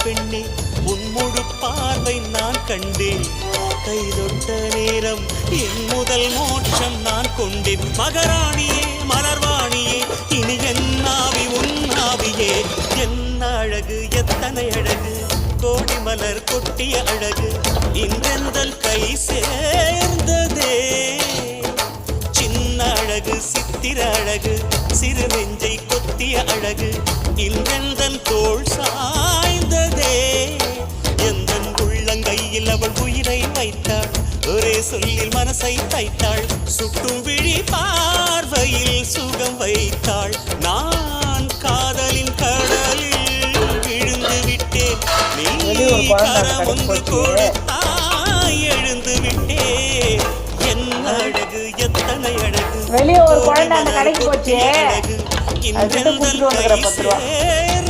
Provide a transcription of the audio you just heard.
பெண்ணே உன் முழு பார்வை நான் கண்டேன். கைதொட்ட நேரம் என் முதல் மோட்சம் நான் கொண்டேன். மகராணியே மலர்வாணியே இனி என்னாவி உன்னாவியே. என்ன அழகு எத்தனை அழகு கோடி மலர் கொட்டிய அழகு இன்றெந்தல் கை சேர்ந்ததே. சின்ன அழகு சித்திர அழகு சிறு நெஞ்சை கொத்திய அழகு இன்றெந்தன் தோள் சாய்ந்ததே. எந்தன் உள்ளங்கையில் அவள் உயிரை வைத்தாள். ஒரே சொல்லில் மனசை தைத்தாள். சுட்டும் விழி பார்வையில் சுகம் வைத்தாள். நான் காதலின் கடலில் விழுந்து விட்டேன். நீ கரம் ஒன்று கொடுத்தாய் எழுந்து விட்டேன். என்ன அழகு எத்தனை அழகு வெளியே ஒரு குழந்தை அந்த கடைக்கு போச்சு. அழகு இன்றெந்தல் கை சேர்